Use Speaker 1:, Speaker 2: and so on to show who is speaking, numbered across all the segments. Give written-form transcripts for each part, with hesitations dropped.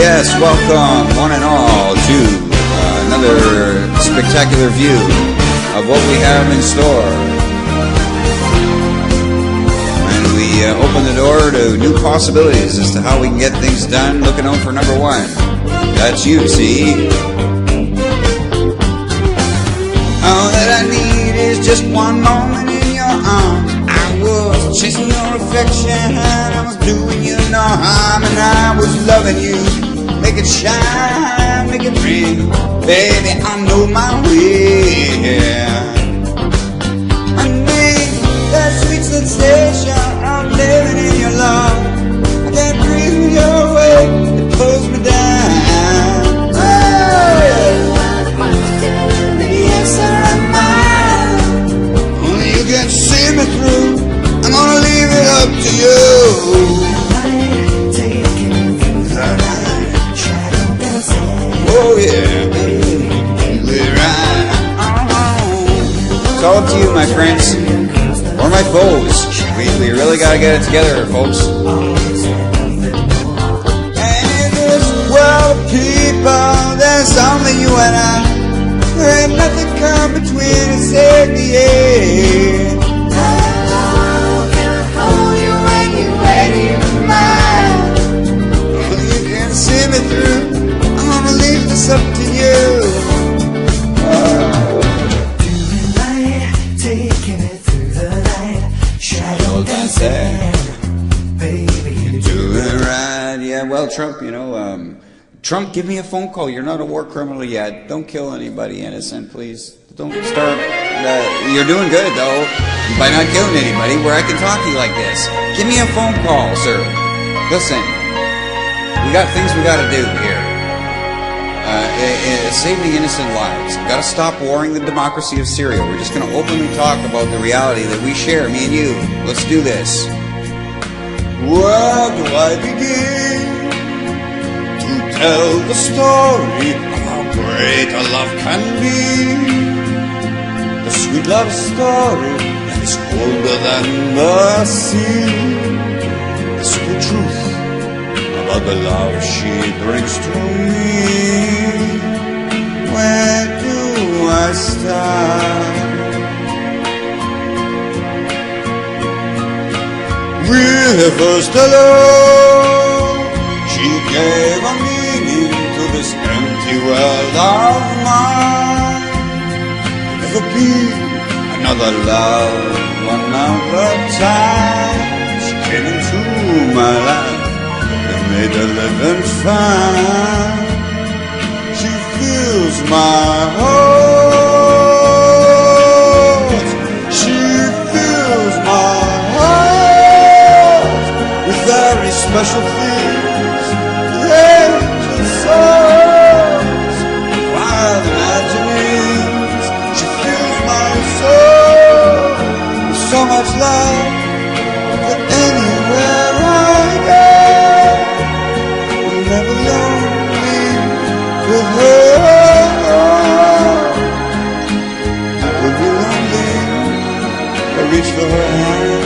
Speaker 1: Yes, welcome one and all to another spectacular view of what we have in store. And we open the door to new possibilities as to how we can get things done, looking out for number one. That's you, see? All that I need is just one moment in your arms. I was chasing your affection, I was doing you no harm, and I was loving you. Make it shine, make it ring, baby, I know my way. I need that sweet sensation of living in your love. I can't breathe your way, it pulls me down. Yes, I'm mine. Only you can see me through. I'm gonna leave it up to you. Oh yeah, it's all up to you, my friends, or my foes. We really gotta get it together, folks. And in this world of people, there's only you and I. There ain't nothing come between us, take the air. Oh, can I hold you when you're ready to mine? Well, you can see me through. I'm gonna leave this up to you. Doing right, taking it through the night. Shadow dancing, baby, you're doing right. Yeah, well, Trump, Trump, give me a phone call. You're not a war criminal yet. Don't kill anybody innocent, please. Don't start. You're doing good, though, by not killing anybody, where I can talk to you like this. Give me a phone call, sir. Listen, we got things we got to do here. Saving innocent lives. We've got to stop warring the democracy of Syria. We're just going to openly talk about the reality that we share, me and you. Let's do this. Where do I begin to tell the story of how great a love can be? The sweet love story that is older than the sea. The sweet truth about the love she brings to me. Where do I start? Rivers alone, she gave a meaning to this empty world of mine. Never be another love, another time. She came into my life and made a living fine. She fills my heart. She fills my heart with very special things, angel songs, wild imaginings. She fills my soul with so much love that anywhere I go, I'm never lonely with her. Would be lonely, I reach for her hand.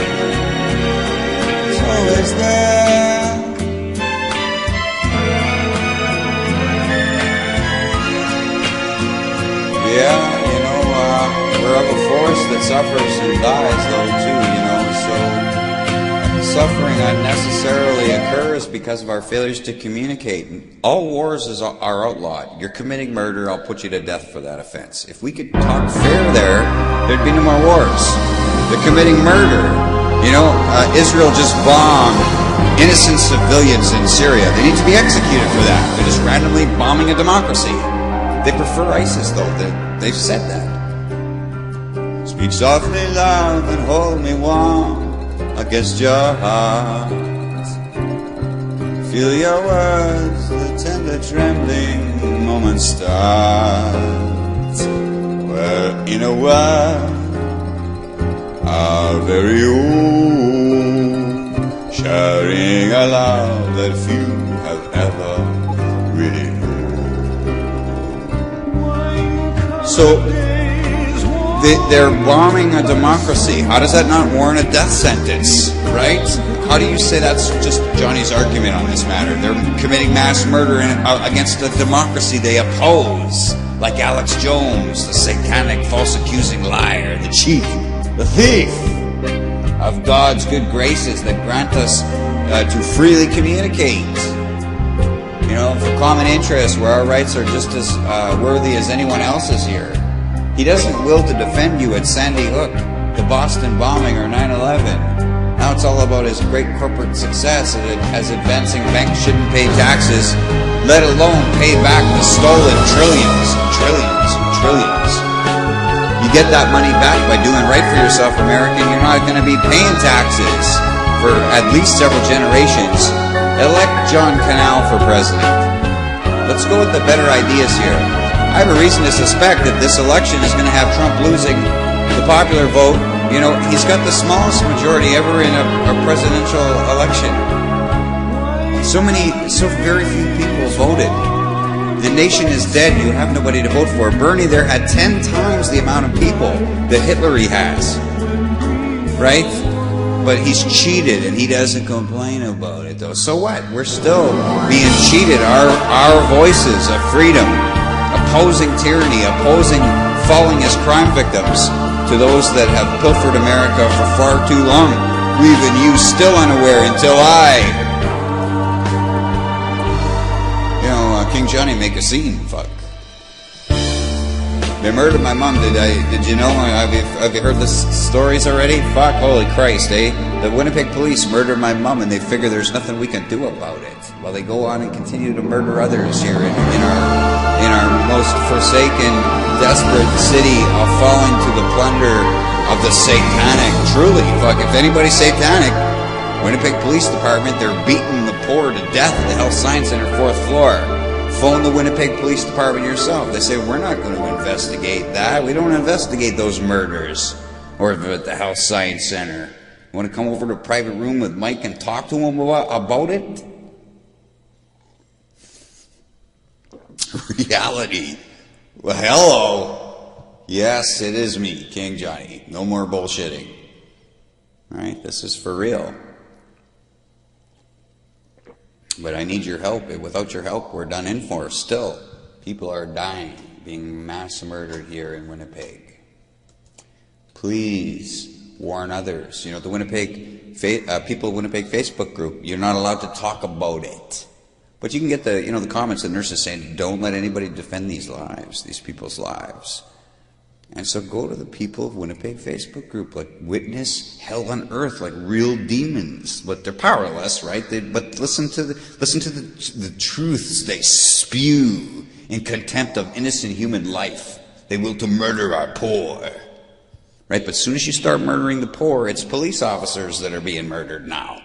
Speaker 1: It's always there. Yeah, we're up a forest that suffers and dies, though, too, so suffering unnecessarily occurs because of our failures to communicate. All wars are outlawed. You're committing murder, I'll put you to death for that offense. If we could talk fair there'd be no more wars. They're committing murder. Israel just bombed innocent civilians in Syria. They need to be executed for that. They're just randomly bombing a democracy. They prefer ISIS, though. They've said that. Speak softly, love, and hold me warm against your heart. Feel your words, the tender trembling moment starts. Well, in a world our very own, sharing a love that few have ever really known. So they're bombing a democracy. How does that not warrant a death sentence, right? How do you say that's just Johnny's argument on this matter? They're committing mass murder against the democracy they oppose, like Alex Jones, the satanic, false accusing liar, the cheat, the thief of God's good graces that grant us to freely communicate. You know, for common interest, where our rights are just as worthy as anyone else's here. He doesn't will to defend you at Sandy Hook, the Boston bombing, or 9/11. Now it's all about his great corporate success as advancing banks shouldn't pay taxes, let alone pay back the stolen trillions and trillions and trillions. You get that money back by doing right for yourself, American. You're not going to be paying taxes for at least several generations. Elect John Kinal for president. Let's go with the better ideas here. I have a reason to suspect that this election is going to have Trump losing the popular vote. You know, he's got the smallest majority ever in a presidential election. So very few people voted. The nation is dead. You have nobody to vote for. Bernie there had 10 times the amount of people that Hitlery has. Right? But he's cheated, and he doesn't complain about it, though. So what? We're still being cheated. Our voices of freedom, opposing tyranny, opposing falling as crime victims to those that have pilfered America for far too long, leaving you still unaware until King Johnny make a scene. Fuck. They murdered my mom. Did you know? Have you heard the stories already? Fuck, holy Christ, eh? The Winnipeg police murdered my mom, and they figure there's nothing we can do about it. While they go on and continue to murder others here in our most forsaken, desperate city, falling to the plunder of the satanic. Truly, fuck, if anybody's satanic, Winnipeg Police Department, they're beating the poor to death at the Health Science Center, 4th floor. Phone the Winnipeg Police Department yourself. They say, we're not going to investigate that. We don't investigate those murders. Or at the Health Science Center. You want to come over to a private room with Mike and talk to him about it? Reality. Well, hello. Yes, it is me, King Johnny. No more bullshitting. All right, this is for real. But I need your help. Without your help, we're done in for. Still, people are dying, being mass murdered here in Winnipeg. Please warn others. You know, the Winnipeg people of Winnipeg Facebook group. You're not allowed to talk about it, but you can get the comments of nurses saying, "Don't let anybody defend these lives, these people's lives." And so go to the people of Winnipeg Facebook group, like witness hell on earth, like real demons, but they're powerless, right? But listen to the truths they spew in contempt of innocent human life. They will to murder our poor, right? But as soon as you start murdering the poor, it's police officers that are being murdered now,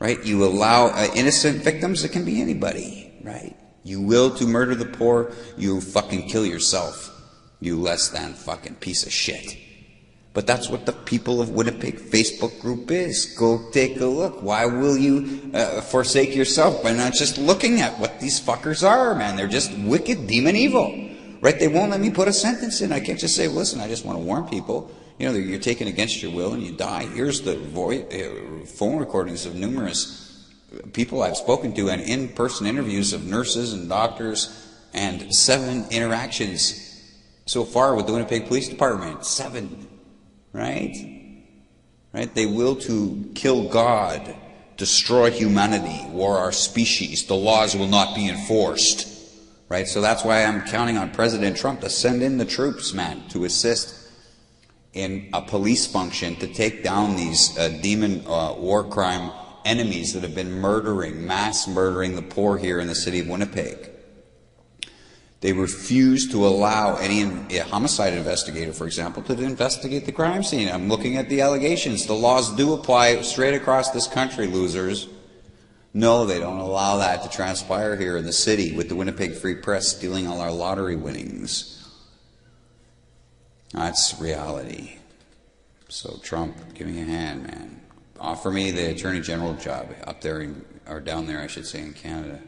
Speaker 1: right? You allow innocent victims. It can be anybody, right? You will to murder the poor, you fucking kill yourself. You less than fucking piece of shit. But that's what the people of Winnipeg Facebook group is. Go take a look. Why will you forsake yourself by not just looking at what these fuckers are, man? They're just wicked, demon evil. Right? They won't let me put a sentence in. I can't just say, listen, I just want to warn people. You know, you're taken against your will and you die. Here's the phone recordings of numerous people I've spoken to and in-person interviews of nurses and doctors, and 7 interactions so far with the Winnipeg Police Department. 7, right? Right? They will to kill God, destroy humanity, war our species. The laws will not be enforced. Right? So that's why I'm counting on President Trump to send in the troops, man, to assist in a police function to take down these demon war crime enemies that have been mass murdering the poor here in the city of Winnipeg. They refuse to allow a homicide investigator, for example, to investigate the crime scene. I'm looking at the allegations. The laws do apply straight across this country, losers. No, they don't allow that to transpire here in the city with the Winnipeg Free Press stealing all our lottery winnings. That's reality. So Trump, give me a hand, man. Offer me the Attorney General job up there, or down there, I should say, in Canada.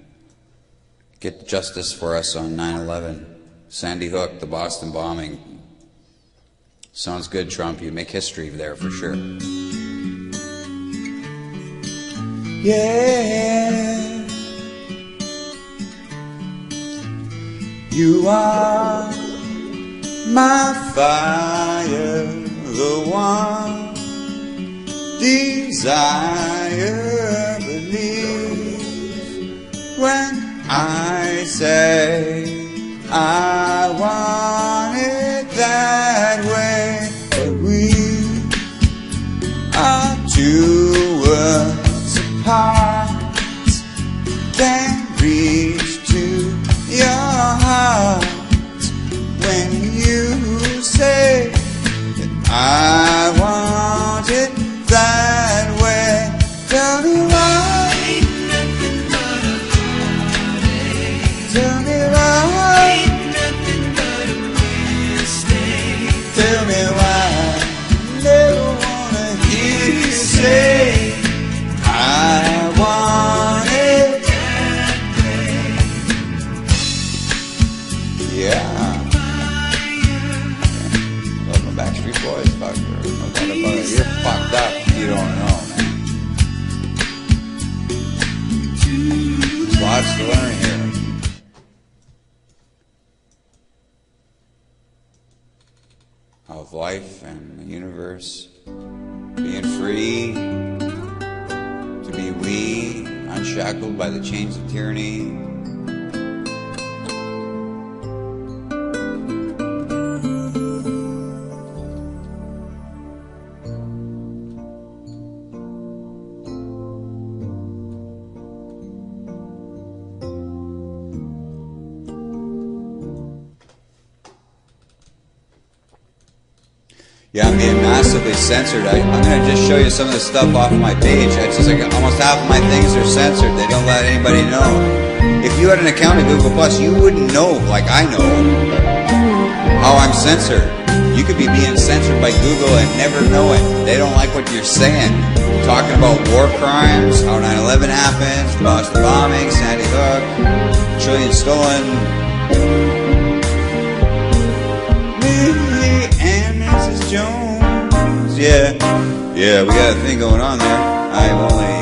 Speaker 1: Get justice for us on 9/11, Sandy Hook, the Boston bombing. Sounds good, Trump. You make history there for sure. Yeah, you are my fire, the one desire. Believe when I say I want it that way. But we are two worlds apart, can't reach to your heart when you say that I want it that way. Tell me why. Tell me why. Tell me why. Never wanna hear you say I want it that way. Yeah. Love my Backstreet Boys, fucker. No doubt about it. You're fucked up if you don't know, man. There's lots to learn here. Of life and the universe, being free to be we, unshackled by the chains of tyranny. Yeah, I'm being massively censored. I'm going to just show you some of the stuff off my page. It's just like almost half of my things are censored. They don't let anybody know. If you had an account of Google Plus, you wouldn't know, like I know, how I'm censored. You could be being censored by Google and never know it. They don't like what you're saying. Talking about war crimes, how 9/11 happened, the Boston bombing, Sandy Hook, trillion stolen. Jones, yeah, we got a thing going on there. I've only,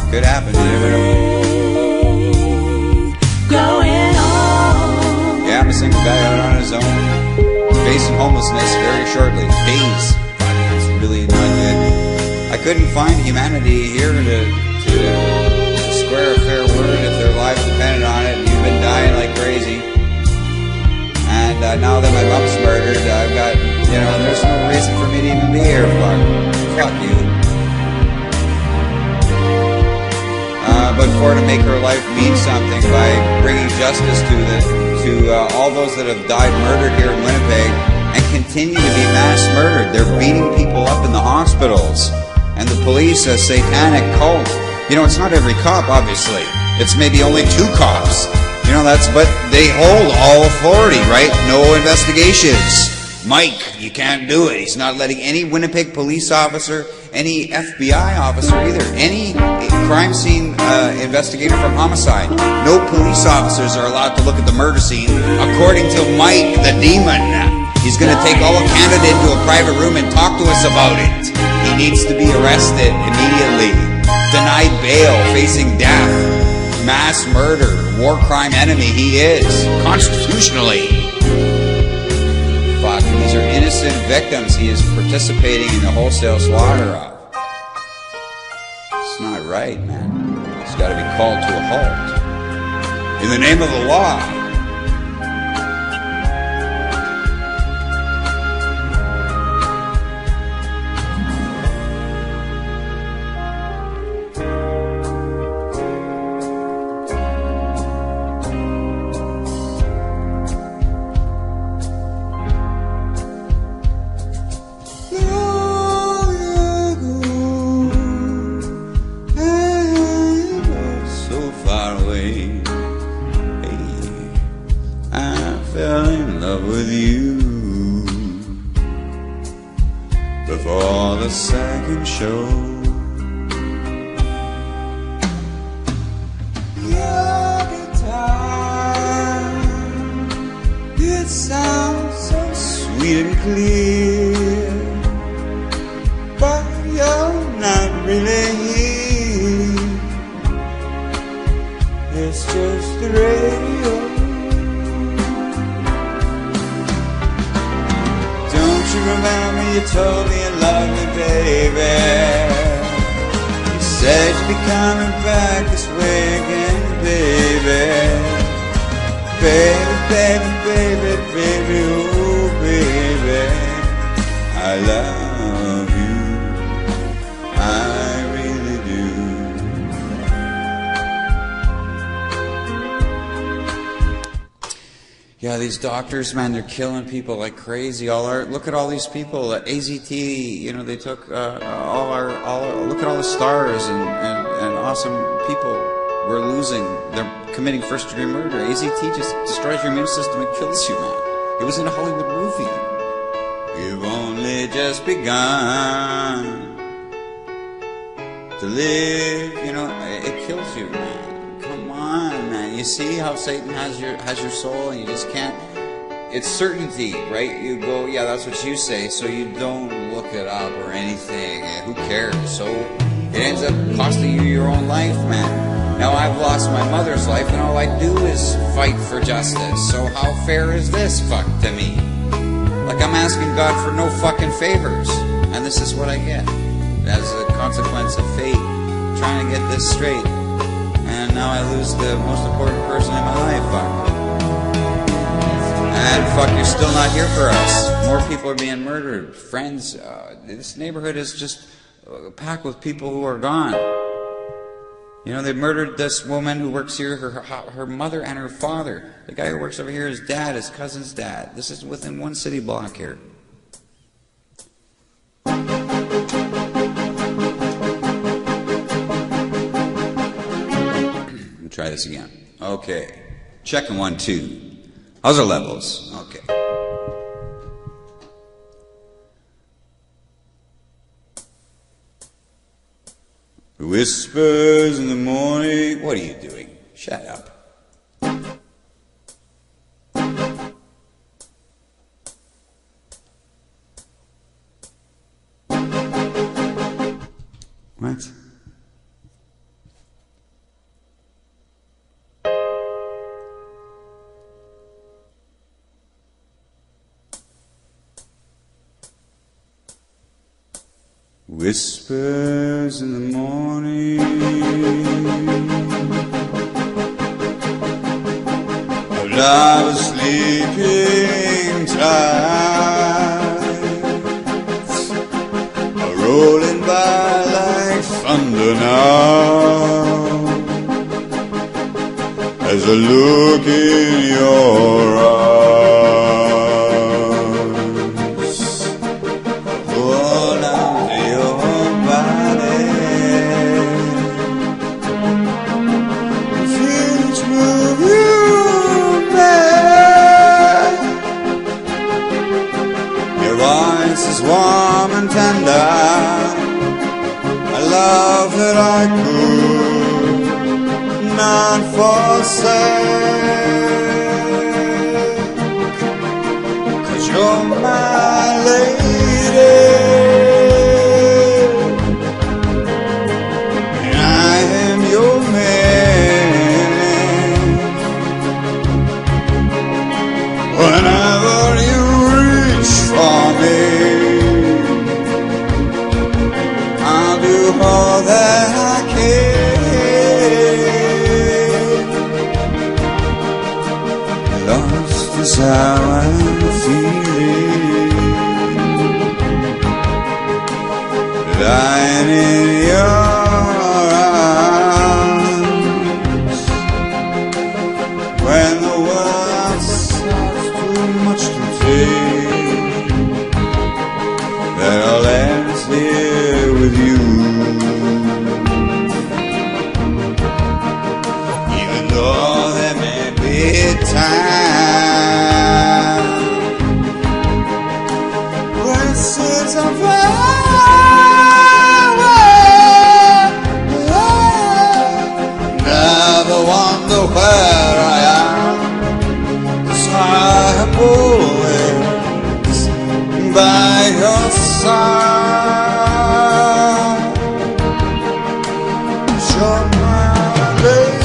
Speaker 1: could happen. You never know.
Speaker 2: Going on.
Speaker 1: Yeah, I'm a single guy out on his own, facing homelessness very shortly. Days, it's really not good. I couldn't find humanity here to square a fair word if their lives depended on it. You've been dying like crazy. And now that my mom's murdered, I've got, there's no reason for me to even be here. Fuck you. But for her to make her life mean something by bringing justice to all those that have died murdered here in Winnipeg and continue to be mass murdered. They're beating people up in the hospitals. And the police, a satanic cult. It's not every cop, obviously. It's maybe only 2 cops. But they hold all authority, right? No investigations. Mike, you can't do it. He's not letting any Winnipeg police officer, any FBI officer either, any crime scene investigator from homicide. No police officers are allowed to look at the murder scene. According to Mike, the demon, he's going to take all of Canada into a private room and talk to us about it. He needs to be arrested immediately. Denied bail, facing death. Mass murder, war crime enemy he is, constitutionally. Fuck, these are innocent victims he is participating in the wholesale slaughter of. It's not right, man. It's got to be called to a halt. In the name of the law. Before the second show, your guitar, it sounds so sweet and clear, but you're not really here. radio. Don't you remember you told me you loved me, baby? You said you'd be coming back this way again, baby. Baby, baby, baby, baby, oh baby, I love you, I really do. Yeah, these doctors, man, they're killing people like crazy. Look at all these people. AZT, you know, they took look at all the stars and awesome people we're losing. They're committing first-degree murder. AZT just destroys your immune system and kills you, man. It was in a Hollywood movie. You've only just begun to live, you know, it kills you, man. Come on, man. You see how Satan has your soul, and you just can't. It's certainty, right? You go, yeah, that's what you say, so you don't look it up or anything. Who cares? So it ends up costing you your own life, man. Now I've lost my mother's life, and all I do is fight for justice. So how fair is this fuck to me? Like I'm asking God for no fucking favors, and this is what I get as a consequence of fate, trying to get this straight. And now I lose the most important person in my life, fuck. And fuck, you're still not here for us. More people are being murdered. Friends, this neighborhood is just packed with people who are gone. You know, they murdered this woman who works here, her mother and her father. The guy who works over here is dad, his cousin's dad. This is within one city block here. Let me try this again. Okay. Checking 1, 2. How's our levels? Okay. Whispers in the morning. What are you doing? Shut up. What? Whispers in the morning of love sleeping tides are rolling by like thunder now as I look in your eyes. Warm and tender, a love that I could not forsake, 'cause you're my lady, and I am your man. Whenever you reach for me, all that I can. Lost is how I'm feeling, lying in your arms. When the world sounds too much to take, that I'll end here with you. Time when it seems I'm far away, never wonder where I am, 'cause I am always by your side. You're my lady,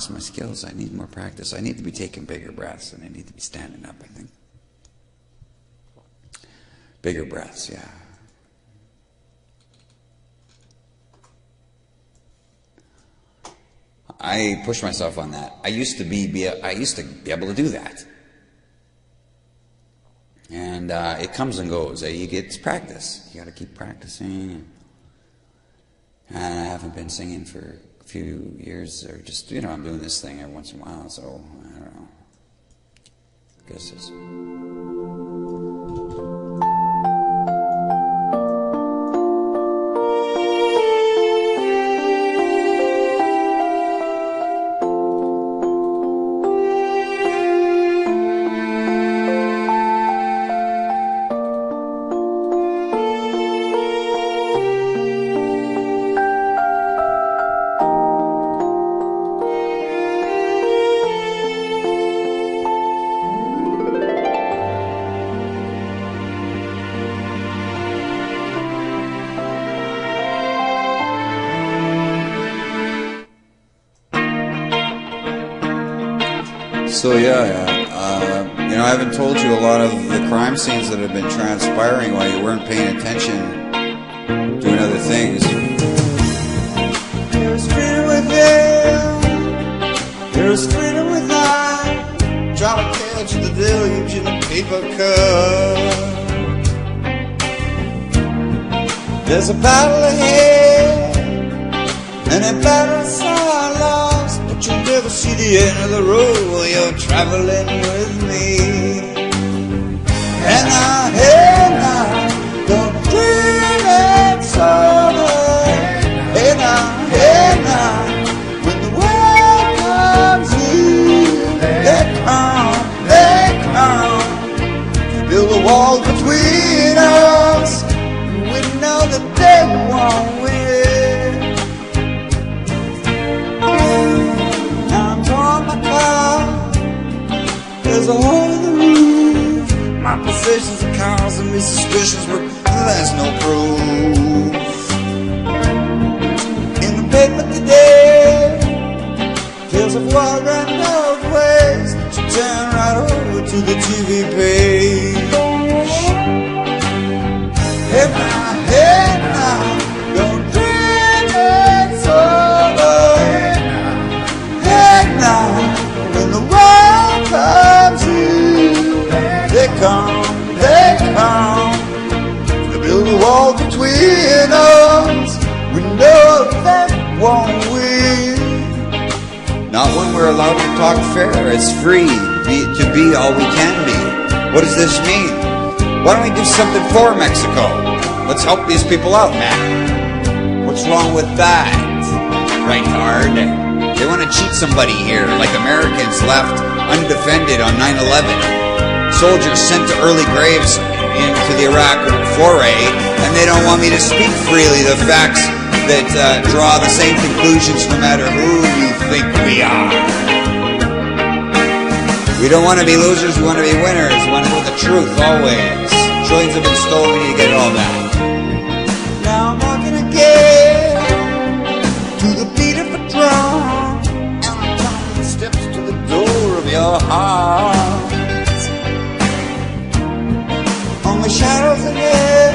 Speaker 1: lost my skills. I need more practice. I need to be taking bigger breaths, and I need to be standing up, I think. Bigger breaths, yeah. I push myself on that. I used to be able to do that. And it comes and goes. It's practice. You got to keep practicing. And I haven't been singing for a few years, or just, I'm doing this thing every once in a while, so I don't know. I guess it's... So I haven't told you a lot of the crime scenes that have been transpiring while you weren't paying attention, doing other things. There's freedom within, there's freedom without. Try to catch the deluge in a paper cup. There's a battle ahead, and a battle so lost. You'll never see the end of the road while you're traveling with me. And now, don't dream it's over. And now, when the world comes in, they come, build a wall between us. We know that they won't win. There's a hole in the roof. My possessions are causing me suspicions, but there's no proof. In the paper today, tales of war and old ways. So turn right over to the TV page. Hey now, don't dream it's over. Hey now, when the world comes in, they come, to build a wall between us. We know that won't win. Not when we're allowed to talk fair. It's free to be all we can be. What does this mean? Why don't we do something for Mexico? Let's help these people out, man. What's wrong with that? Rightards. They want to cheat somebody here, like Americans left undefended on 9/11. Soldiers sent to early graves into the Iraq foray, and they don't want me to speak freely the facts that draw the same conclusions no matter who you think we are. We don't want to be losers, we want to be winners. We want to know the truth always. Trillions have been stolen, we need to get it all back. Now I'm walking again to the beat of a drum, and I'm counting the steps to the door of your heart. On the shadows ahead,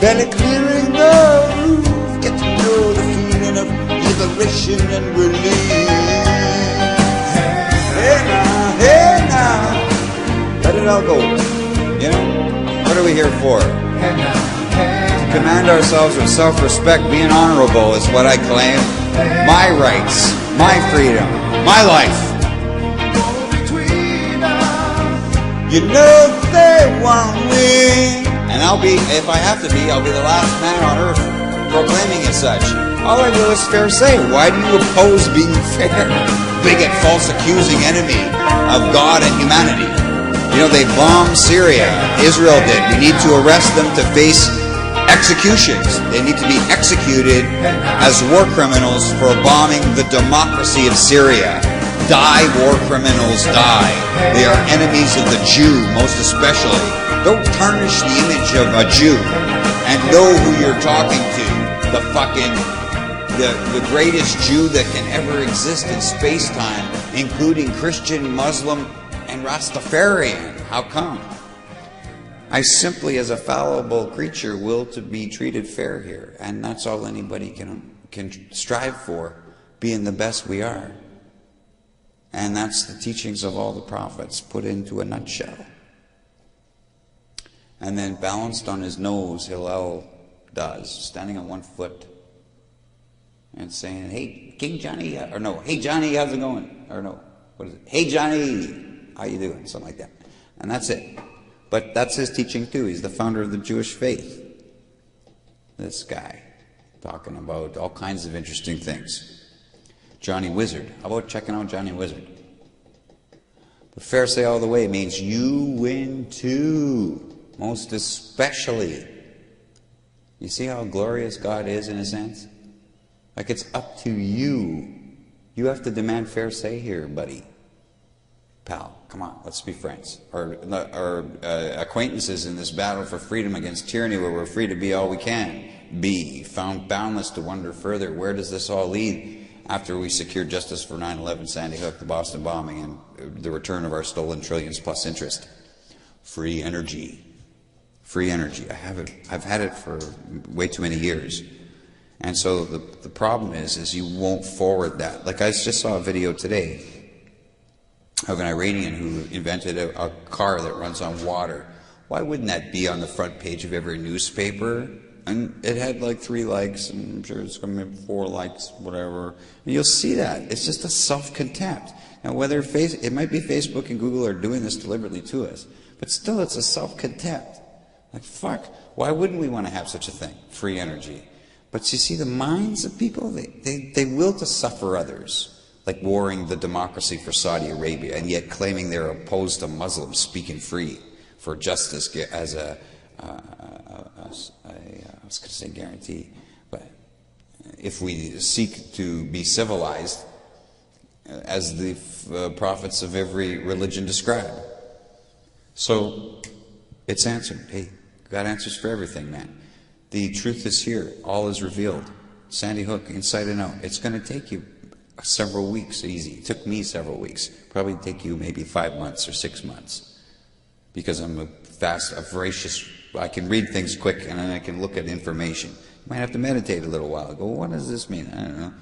Speaker 1: barely clearing the roof, get to know the feeling of liberation and relief. Hey now, let it all go. You know, what are we here for? To command ourselves with self-respect, being honorable is what I claim. My rights, my freedom, my life. You know they won't win. And I'll be, if I have to be, I'll be the last man on earth proclaiming as such. All I do is fair say. Why do you oppose being fair? Bigot, false accusing enemy of God and humanity. You know, they bombed Syria. Israel did. We need to arrest them to face executions. They need to be executed as war criminals for bombing the democracy of Syria. Die, war criminals, die. They are enemies of the Jew, most especially. Don't tarnish the image of a Jew and know who you're talking to. The fucking the greatest Jew that can ever exist in space-time, including Christian, Muslim, and Rastafarian. How come? I simply, as a fallible creature, will to be treated fair here, and that's all anybody can strive for, being the best we are. And that's the teachings of all the prophets put into a nutshell. And then balanced on his nose, Hillel does, standing on one foot and saying, "Hey, King Johnny," or no, "Hey Johnny, how's it going?" Or no, what is it? "Hey Johnny, how you doing?" Something like that. And that's it. But that's his teaching too. He's the founder of the Jewish faith. This guy, talking about all kinds of interesting things. Johnny Wizard. How about checking out Johnny Wizard? But Pharisee all the way means you win too. Most especially. You see how glorious God is in a sense? Like it's up to you. You have to demand fair say here, buddy. Pal, come on, let's be friends. Or acquaintances in this battle for freedom against tyranny, where we're free to be all we can be, found boundless to wonder further. Where does this all lead after we secure justice for 9/11, Sandy Hook, the Boston bombing, and the return of our stolen trillions plus interest? Free energy. Free energy. I've had it for way too many years. And so the problem is you won't forward that. Like I just saw a video today of an Iranian who invented a car that runs on water. Why wouldn't that be on the front page of every newspaper? And it had like 3 likes, and I'm sure it's going to be 4 likes, whatever. And you'll see that. It's just a self-contempt. Now, whether it might be Facebook and Google are doing this deliberately to us, but still it's a self-contempt. Like, fuck, why wouldn't we want to have such a thing? Free energy. But you see, the minds of people, they will to suffer others. Like warring the democracy for Saudi Arabia, and yet claiming they're opposed to Muslims speaking free for justice as I was going to say guarantee, but if we seek to be civilized, as the prophets of every religion describe. So it's answered. Hey, God answers for everything, man. The truth is here. All is revealed. Sandy Hook, inside and out. It's going to take you several weeks, easy. It took me several weeks. Probably take you maybe 5 months or 6 months. Because I'm a voracious, I can read things quick and then I can look at information. You might have to meditate a little while. Go, what does this mean? I don't know.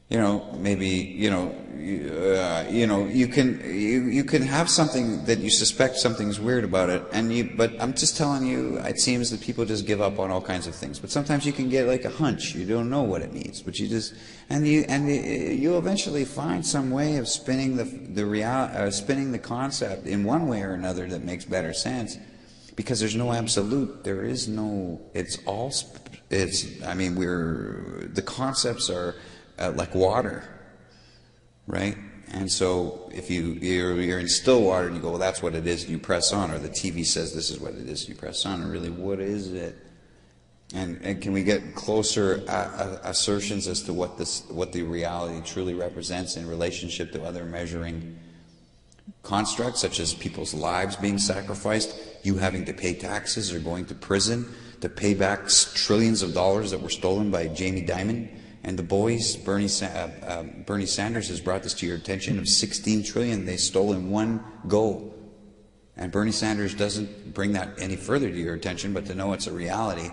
Speaker 1: You know, maybe, you can have something that you suspect something's weird about it, but I'm just telling you, it seems that people just give up on all kinds of things. But sometimes you can get like a hunch. You don't know what it means, but you just, you'll eventually find some way of spinning spinning the concept in one way or another that makes better sense, because there's no absolute. There is no. The concepts are. Like water, right? And so if you're in still water and you go, well, that's what it is, and you press on, or the TV says this is what it is, and you press on, and really, what is it? And can we get closer assertions as to what the reality truly represents in relationship to other measuring constructs, such as people's lives being sacrificed, you having to pay taxes or going to prison to pay back trillions of dollars that were stolen by Jamie Dimon? And the boys, Bernie Sanders has brought this to your attention, of 16 trillion they stole in one go. And Bernie Sanders doesn't bring that any further to your attention, but to know it's a reality.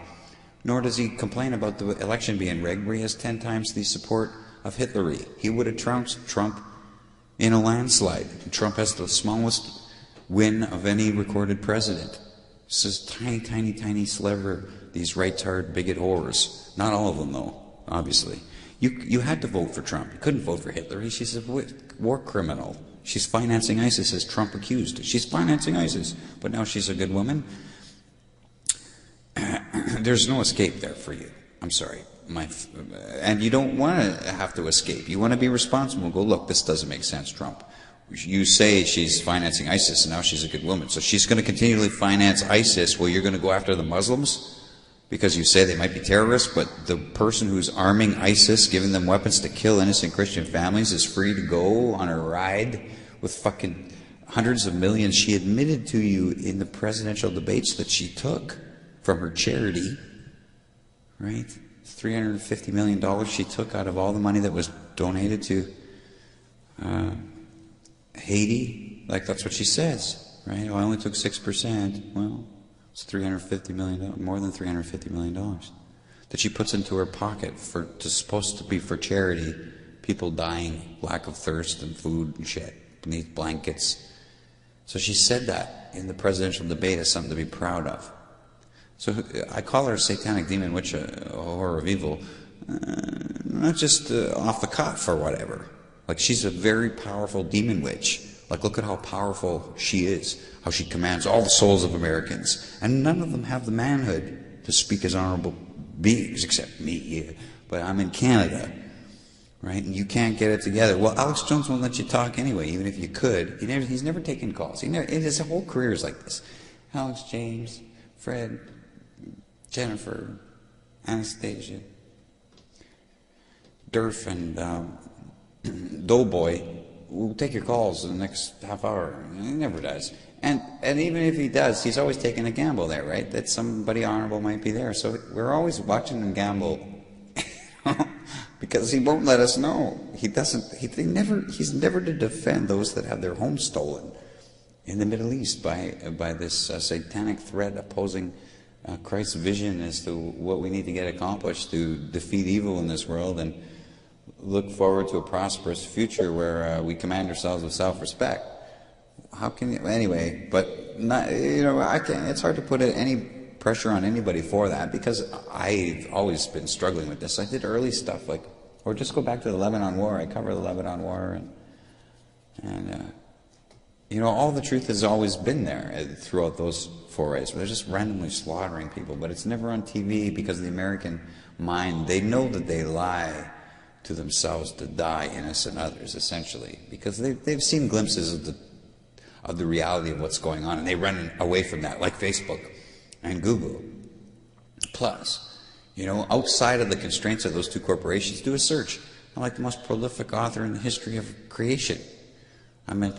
Speaker 1: Nor does he complain about the election being rigged, where he has 10 times the support of Hitlery. He would have trounced Trump in a landslide. Trump has the smallest win of any recorded president. This is tiny, tiny, tiny sliver, these Rightards, bigot whores. Not all of them, though. Obviously. You had to vote for Trump. You couldn't vote for Hitler. She's a war criminal. She's financing ISIS, as Trump accused. She's financing ISIS, but now she's a good woman. There's no escape there for you. I'm sorry. And you don't want to have to escape. You want to be responsible and go, look, this doesn't make sense, Trump. You say she's financing ISIS, and now she's a good woman. So she's going to continually finance ISIS while you're going to go after the Muslims? Because you say they might be terrorists, but the person who's arming ISIS, giving them weapons to kill innocent Christian families, is free to go on a ride with fucking hundreds of millions. She admitted to you in the presidential debates that she took from her charity, right? $350 million she took out of all the money that was donated to Haiti. Like, that's what she says, right? Oh, I only took 6%. Well, it's $350 million, more than $350 million that she puts into her pocket supposed to be for charity. People dying, lack of thirst and food and shit beneath blankets. So she said that in the presidential debate as something to be proud of. So I call her a satanic demon witch, a horror of evil, not just off the cuff or whatever. Like, she's a very powerful demon witch. Like, look at how powerful she is, how she commands all the souls of Americans. And none of them have the manhood to speak as honorable beings, except me. Yeah. But I'm in Canada, right? And you can't get it together. Well, Alex Jones won't let you talk anyway, even if you could. He's never taken calls. His whole career is like this. Alex, James, Fred, Jennifer, Anastasia, Durf, and Doughboy will take your calls in the next half hour. He never does. And even if he does, he's always taking a gamble there, right? That somebody honorable might be there. So we're always watching him gamble because he won't let us know. He doesn't. He's never to defend those that have their homes stolen in the Middle East by this satanic threat opposing Christ's vision as to what we need to get accomplished to defeat evil in this world and look forward to a prosperous future where we command ourselves with self-respect. How can you, anyway? But not, I can't. It's hard to put any pressure on anybody for that because I've always been struggling with this. I did early stuff or just go back to the Lebanon War. I cover the Lebanon War, and all the truth has always been there throughout those forays. They're just randomly slaughtering people, but it's never on TV because of the American mind. They know that they lie to themselves to die innocent others, essentially, because they've seen glimpses of the reality of what's going on, and they run away from that, like Facebook and Google. Plus, outside of the constraints of those two corporations, do a search. I'm like the most prolific author in the history of creation. I'm at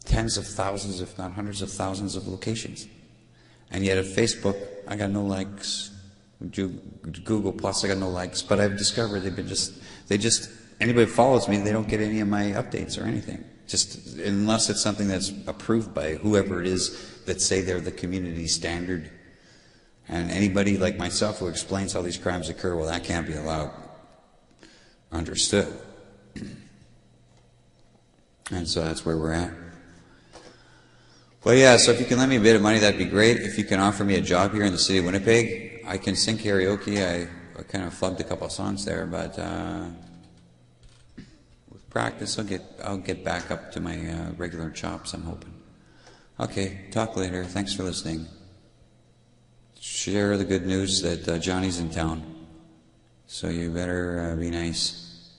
Speaker 1: tens of thousands, if not hundreds of thousands of locations. And yet at Facebook, I got no likes. Google Plus, I got no likes. But I've discovered anybody who follows me, they don't get any of my updates or anything. Just unless it's something that's approved by whoever it is that say they're the community standard. And anybody like myself who explains how these crimes occur, well, that can't be allowed. Understood. And so that's where we're at. Well, yeah, so if you can lend me a bit of money, that'd be great. If you can offer me a job here in the city of Winnipeg, I can sing karaoke. I kind of flubbed a couple of songs there, but with practice, I'll get back up to my regular chops, I'm hoping. Okay, talk later. Thanks for listening. Share the good news that Johnny's in town, so you better be nice.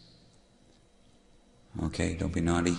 Speaker 1: Okay, don't be naughty.